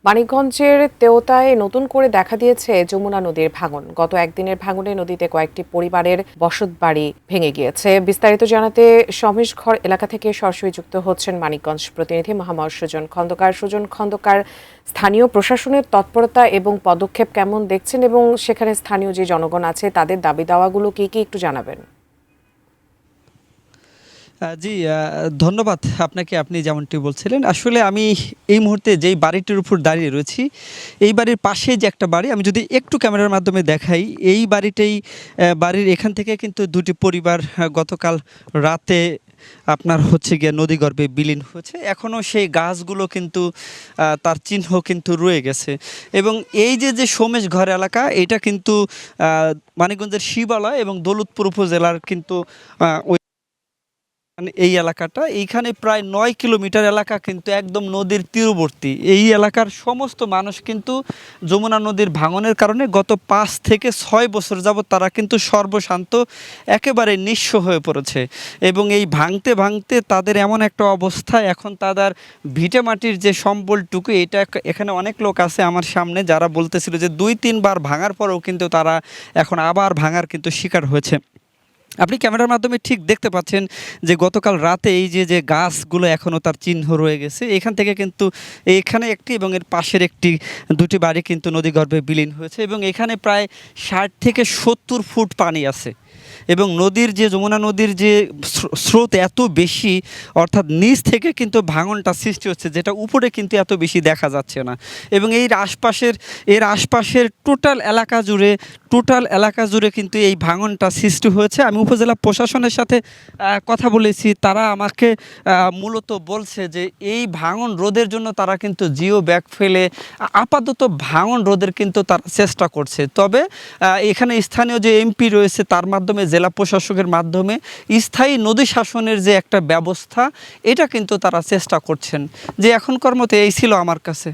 মানিকগঞ্জের তেওতায় নতুন করে দেখা দিয়েছে যমুনা নদীর ভাঙন। গত একদিনের ভাঙনে নদীতে কয়েকটি পরিবারের বসতবাড়ি ভেঙে গিয়েছে। বিস্তারিত জানাতে সমেশঘর এলাকা থেকে সরাসরি যুক্ত হচ্ছেন মানিকগঞ্জ প্রতিনিধি মোহাম্মদ সুজন খন্দকার। সুজন খন্দকার, স্থানীয় প্রশাসনের তৎপরতা এবং পদক্ষেপ কেমন দেখছেন এবং সেখানে স্থানীয় যে জনগণ আছে তাদের দাবি দাওয়াগুলো কি কি একটু জানাবেন? জি, ধন্যবাদ আপনাকে। আপনি যেমনটি বলছিলেন, আসলে আমি এই মুহূর্তে যেই বাড়িটির উপর দাঁড়িয়ে রয়েছি, এই বাড়ির পাশে যে একটা বাড়ি, আমি যদি একটু ক্যামেরার মাধ্যমে দেখাই, এই বাড়ির এখান থেকে কিন্তু দুটি পরিবার গতকাল রাতে আপনার হচ্ছে গিয়ে নদীগর্ভে বিলীন হয়েছে। এখনও সেই গাছগুলো কিন্তু তার চিহ্ন কিন্তু রয়ে গেছে। এবং এই যে সমেশঘর এলাকা, এটা কিন্তু মানিকগঞ্জের শিবালয় এবং দৌলতপুর উপজেলার কিন্তু এই এলাকাটা, এইখানে প্রায় ৯ কিলোমিটার এলাকা কিন্তু একদম নদীর তীরবর্তী। এই এলাকার সমস্ত মানুষ কিন্তু যমুনা নদীর ভাঙনের কারণে গত ৫ থেকে ৬ বছর যাবৎ তারা কিন্তু সর্বশান্ত, একেবারে নিঃস্ব হয়ে পড়েছে। এবং এই ভাঙতে ভাঙতে তাদের এমন একটা অবস্থা, এখন তাদের ভিটেমাটির যে সম্বলটুকু, এটা এখানে অনেক লোক আছে আমার সামনে যারা বলতেছিল যে ২-৩ বার ভাঙার পরেও কিন্তু তারা এখন আবার ভাঙার কিন্তু শিকার হয়েছে। আপনি ক্যামেরার মাধ্যমে ঠিক দেখতে পাচ্ছেন যে গতকাল রাতে এই যে গাছগুলো এখনও তার চিহ্ন রয়ে গেছে। এখান থেকে কিন্তু এখানে একটি এবং এর পাশের দুটি বাড়ি কিন্তু নদীগর্ভে বিলীন হয়েছে। এবং এখানে প্রায় ৬০ থেকে ৭০ ফুট পানি আছে। এবং যমুনা নদীর যে স্রোত এত বেশি, অর্থাৎ নিচ থেকে কিন্তু ভাঙনটা সৃষ্টি হচ্ছে, যেটা উপরে কিন্তু এত বেশি দেখা যাচ্ছে না। এবং এর আশপাশের টোটাল এলাকা জুড়ে কিন্তু এই ভাঙনটা সৃষ্টি হয়েছে। আমি উপজেলা প্রশাসনের সাথে কথা বলেছি, তারা আমাকে মূলত বলছে যে এই ভাঙন রোধের জন্য তারা কিন্তু জিও ব্যাগ ফেলে আপাতত ভাঙন রোধের কিন্তু তারা চেষ্টা করছে। তবে এখানে স্থানীয় যে এমপি রয়েছে, তার মাধ্যমে জেলা প্রশাসকের মাধ্যমে স্থায়ী নদী শাসনের যে একটা ব্যবস্থা, এটা কিন্তু তারা চেষ্টা করছেন। যে এখনকার মতো এই ছিল আমার কাছে।